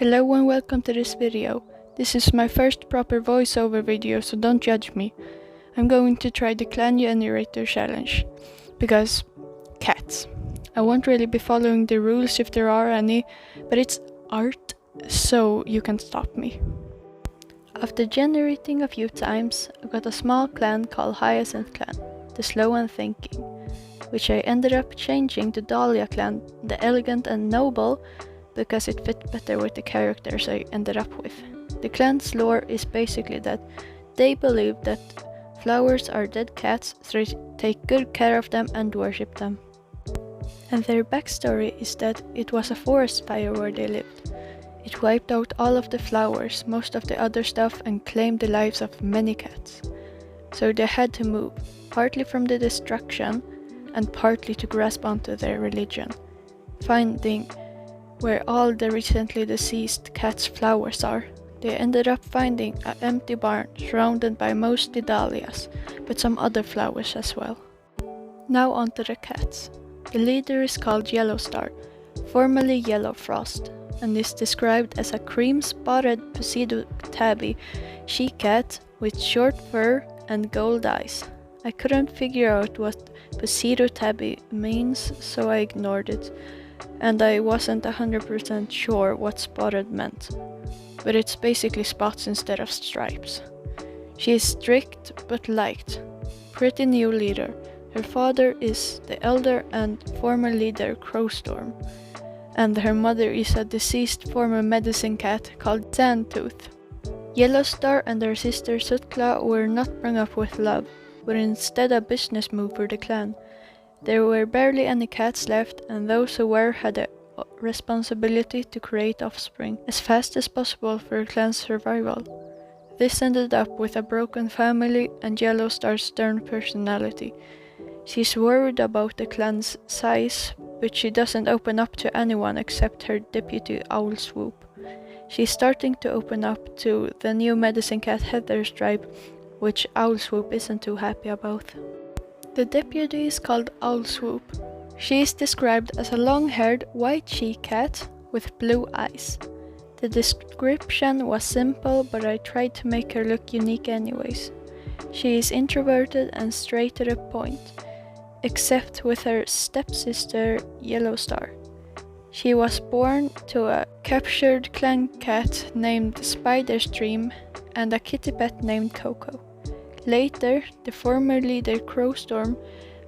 Hello and welcome to this video. This is my first proper voiceover video, so don't judge me. I'm going to try the clan generator challenge. Because cats. I won't really be following the rules if there are any, but it's art, so you can stop me. After generating a few times, I got a small clan called Dahliaclan, the slow and thinking, which I ended up changing to Dahliaclan, the elegant and noble, because it fit better with the characters I ended up with. The clan's lore is basically that they believe that flowers are dead cats, so they take good care of them and worship them. And their backstory is that it was a forest fire where they lived. It wiped out all of the flowers, most of the other stuff, and claimed the lives of many cats. So they had to move, partly from the destruction and partly to grasp onto their religion, finding where all the recently deceased cats' flowers are. They ended up finding an empty barn surrounded by mostly dahlias, but some other flowers as well. Now onto the cats. The leader is called Yellowstar, formerly Yellow Frost, and is described as a cream-spotted Pseudo tabby she-cat with short fur and gold eyes. I couldn't figure out what Pseudo tabby means, so I ignored it. And I wasn't 100% sure what spotted meant, but it's basically spots instead of stripes. She is strict but liked. Pretty new leader. Her father is the elder and former leader Crowstorm, and her mother is a deceased former medicine cat called Sandtooth. Yellowstar and her sister Sutclaw were not brought up with love, but instead a business move for the clan. There were barely any cats left, and those who were had a responsibility to create offspring as fast as possible for clan's survival. This ended up with a broken family and Yellowstar's stern personality. She's worried about the clan's size, but she doesn't open up to anyone except her deputy swoop. She's starting to open up to the new medicine cat Heatherstripe, which swoop isn't too happy about. The deputy is called swoop. She is described as a long-haired white she-cat with blue eyes. The description was simple, but I tried to make her look unique anyways. She is introverted and straight to the point, except with her stepsister Yellowstar. She was born to a captured clan cat named Spiderstream and a kitty pet named Coco. Later, the former leader Crowstorm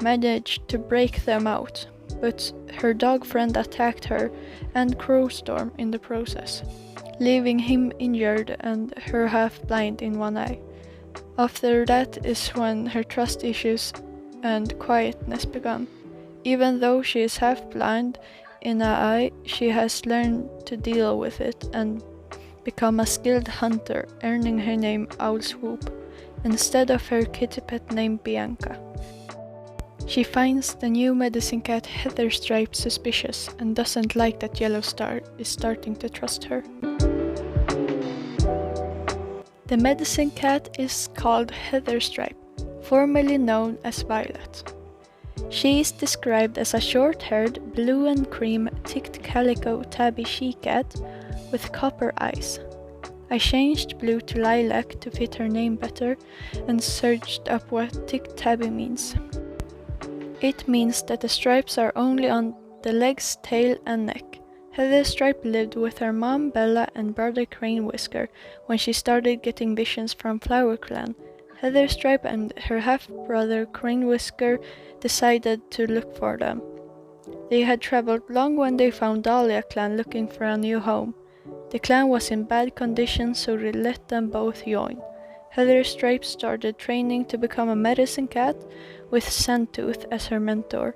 managed to break them out, but her dog friend attacked her and Crowstorm in the process, leaving him injured and her half-blind in one eye. After that is when her trust issues and quietness began. Even though she is half-blind in an eye, she has learned to deal with it and become a skilled hunter, earning her name Swoop, instead of her kitty pet named Bianca. She finds the new medicine cat Heatherstripe suspicious and doesn't like that Yellowstar is starting to trust her. The medicine cat is called Heatherstripe, formerly known as Violet. She is described as a short-haired, blue and cream ticked calico tabby she-cat with copper eyes. I changed blue to lilac to fit her name better and searched up what ticked tabby means. It means that the stripes are only on the legs, tail and neck. Heatherstripe lived with her mom Bella and brother Crowwhisker when she started getting visions from Flower Clan. Heatherstripe and her half-brother Crowwhisker decided to look for them. They had traveled long when they found Dahliaclan looking for a new home. The clan was in bad condition, so they let them both join. Heatherstripe started training to become a medicine cat with Sandtooth as her mentor.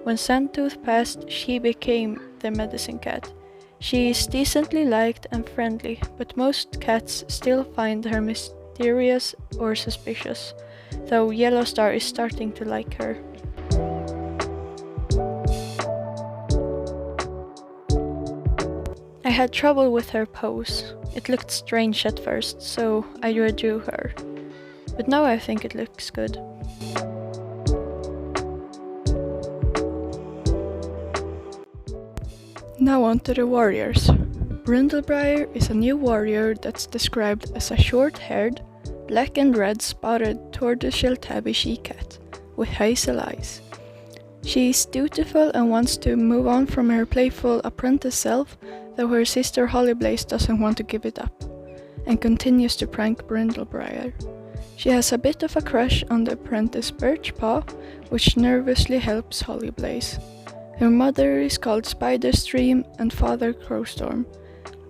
When Sandtooth passed, she became the medicine cat. She is decently liked and friendly, but most cats still find her mysterious or suspicious, though Yellowstar is starting to like her. I had trouble with her pose. It looked strange at first, so I redrew her. But now I think it looks good. Now on to the warriors. Brindle is a new warrior that's described as a short-haired, black and red spotted tortoiseshell tabby she-cat with hazel eyes. She is dutiful and wants to move on from her playful apprentice self, though her sister Hollyblaze doesn't want to give it up, and continues to prank Brindle. She has a bit of a crush on the apprentice Birchpaw, which nervously helps Hollyblaze. Her mother is called Spiderstream and father Crowstorm.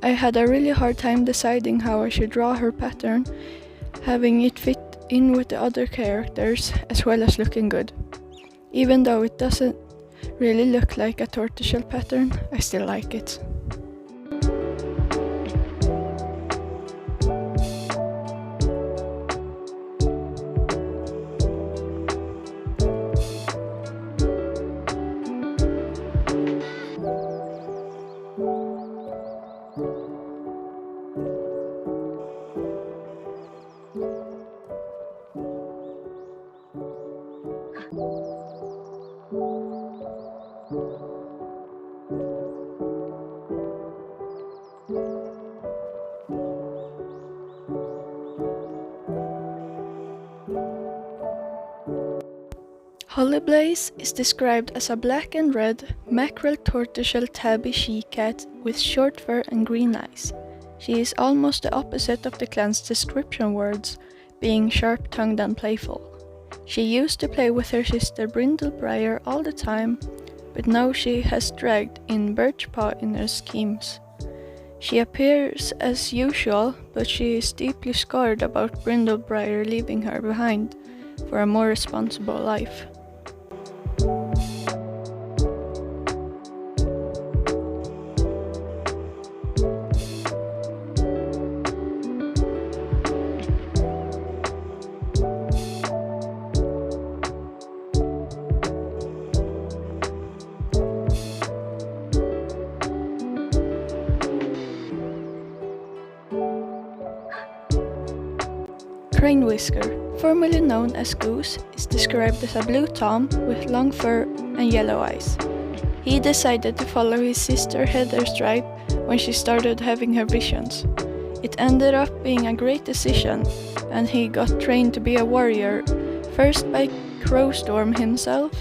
I had a really hard time deciding how I should draw her pattern, having it fit in with the other characters as well as looking good. Even though it doesn't really look like a tortoiseshell pattern, I still like it. Hollyblaze is described as a black and red mackerel tortoiseshell tabby she-cat with short fur and green eyes. She is almost the opposite of the clan's description words, being sharp-tongued and playful. She used to play with her sister Brindle all the time, but now she has dragged in Birchpaw in her schemes. She appears as usual, but she is deeply scarred about Brindle leaving her behind for a more responsible life. Crowwhisker, formerly known as Goose, is described as a blue tom with long fur and yellow eyes. He decided to follow his sister Heatherstripe when she started having her visions. It ended up being a great decision, and he got trained to be a warrior, first by Crowstorm himself,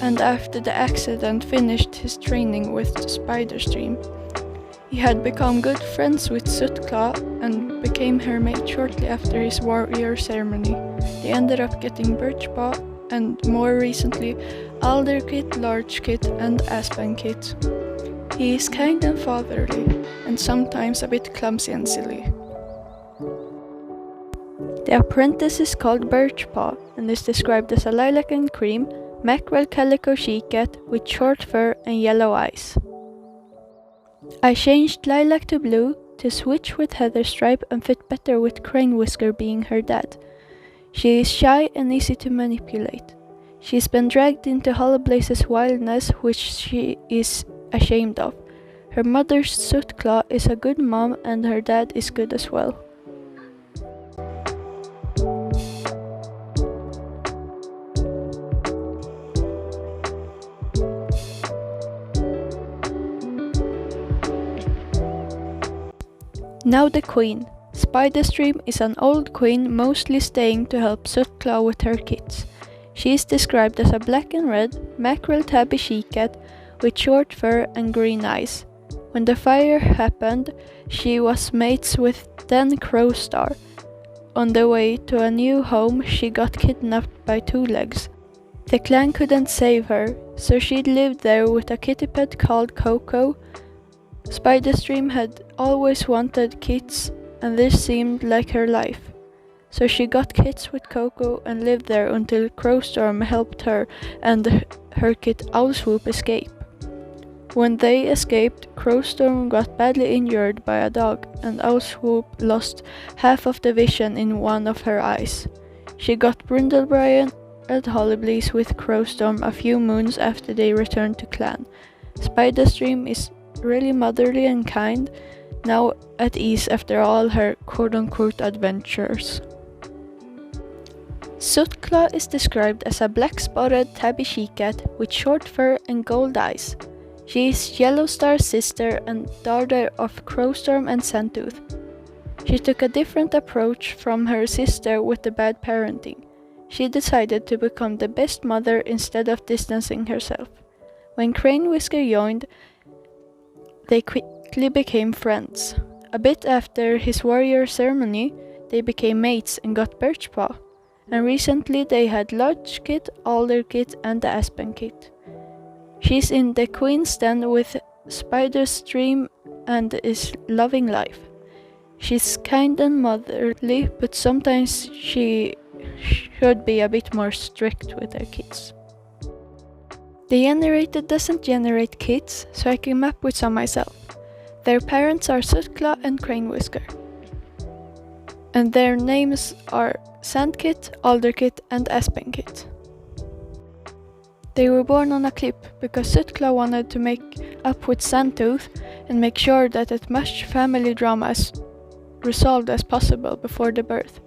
and after the accident finished his training with Spiderstream. He had become good friends with Sutclaw and became her mate shortly after his warrior ceremony. They ended up getting Birchpaw and more recently Alderkit, Larchkit and Aspenkit. He is kind and fatherly and sometimes a bit clumsy and silly. The apprentice is called Birchpaw and is described as a lilac and cream mackerel calico she-cat with short fur and yellow eyes. I changed Lilac to blue to switch with Heatherstripe and fit better with Crowwhisker being her dad. She is shy and easy to manipulate. She's been dragged into Hollyblaze's wildness, which she is ashamed of. Her mother Sutclaw is a good mom and her dad is good as well. Now the queen. Spiderstream is an old queen mostly staying to help Sutclaw with her kids. She is described as a black and red mackerel tabby she-cat with short fur and green eyes. When the fire happened, she was mates with then Crowstorm. On the way to a new home, she got kidnapped by Two Legs. The clan couldn't save her, so she lived there with a kitty pet called Coco. Spiderstream had always wanted kids, and this seemed like her life. So she got kids with Coco and lived there until Crowstorm helped her and her kit Swoop escape. When they escaped, Crowstorm got badly injured by a dog, and Swoop lost half of the vision in one of her eyes. She got Brindle and Hollyblaze with Crowstorm a few moons after they returned to clan. Spiderstream is really motherly and kind, now at ease after all her quote-unquote adventures. Sutclaw is described as a black-spotted tabby she-cat with short fur and gold eyes. She is Yellowstar's sister and daughter of Crowstorm and Sandtooth. She took a different approach from her sister with the bad parenting. She decided to become the best mother instead of distancing herself. When Crowwhisker joined, they quickly became friends. A bit after his warrior ceremony, they became mates and got Birchpaw. And recently they had Lodge Kit, Alder Kit and the Aspen Kit. She's in the Queen's Den with Spiderstream and is loving life. She's kind and motherly, but sometimes she should be a bit more strict with her kids. The generator doesn't generate kids, so I came up with some myself. Their parents are Sutclaw and Crowwhisker. And their names are Sandkit, Alderkit and Aspenkit. They were born on a cliff because Sutclaw wanted to make up with Sandtooth and make sure that as much family drama is resolved as possible before the birth.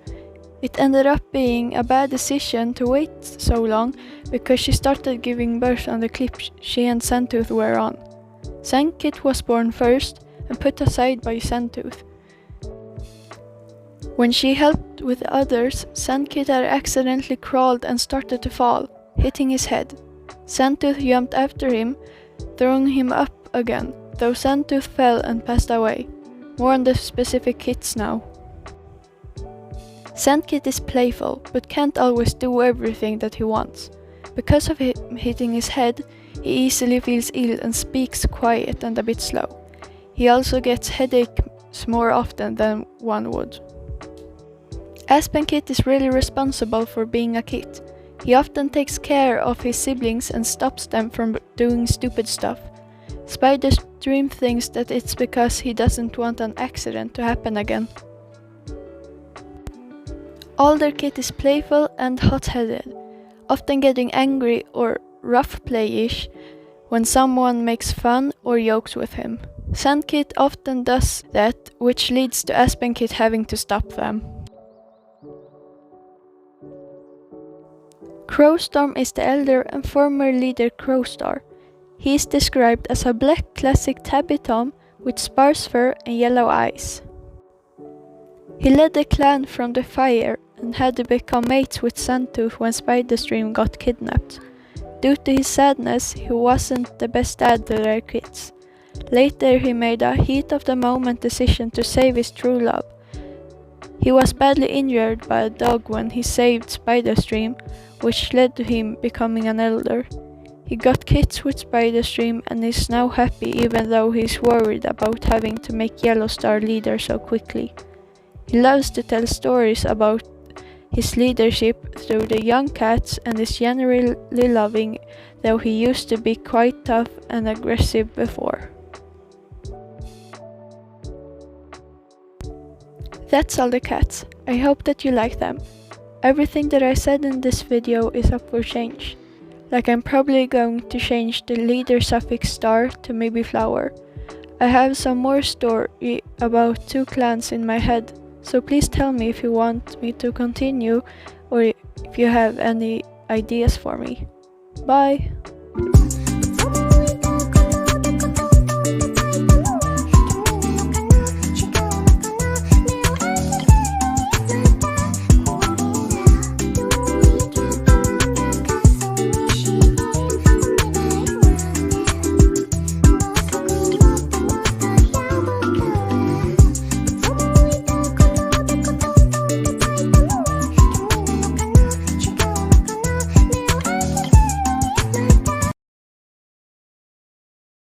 It ended up being a bad decision to wait so long because she started giving birth on the cliff she and Sandtooth were on. Sandkit was born first and put aside by Sandtooth. When she helped with others, Sandkit had accidentally crawled and started to fall, hitting his head. Sandtooth jumped after him, throwing him up again, though Sandtooth fell and passed away. More on the specific kits now. Sandkit is playful, but can't always do everything that he wants. Because of him hitting his head, he easily feels ill and speaks quiet and a bit slow. He also gets headaches more often than one would. Aspenkit is really responsible for being a kit. He often takes care of his siblings and stops them from doing stupid stuff. Spiderstream thinks that it's because he doesn't want an accident to happen again. Alderkit is playful and hot-headed, often getting angry or rough playish when someone makes fun or jokes with him. Sandkit often does that, which leads to Aspenkit having to stop them. Crowstorm is the elder and former leader Crowstar. He is described as a black classic tabby tom with sparse fur and yellow eyes. He led the clan from the fire and had to become mates with Sandtooth when Spiderstream got kidnapped. Due to his sadness, he wasn't the best dad to their kids. Later he made a heat-of-the-moment decision to save his true love. He was badly injured by a dog when he saved Spiderstream, which led to him becoming an elder. He got kits with Spiderstream and is now happy even though he's worried about having to make Yellowstar leader so quickly. He loves to tell stories about his leadership through the young cats and is generally loving, though he used to be quite tough and aggressive before. That's all the cats. I hope that you like them. Everything that I said in this video is up for change. Like I'm probably going to change the leader suffix star to maybe flower. I have some more story about 2 clans in my head, so please tell me if you want me to continue or if you have any ideas for me. Bye!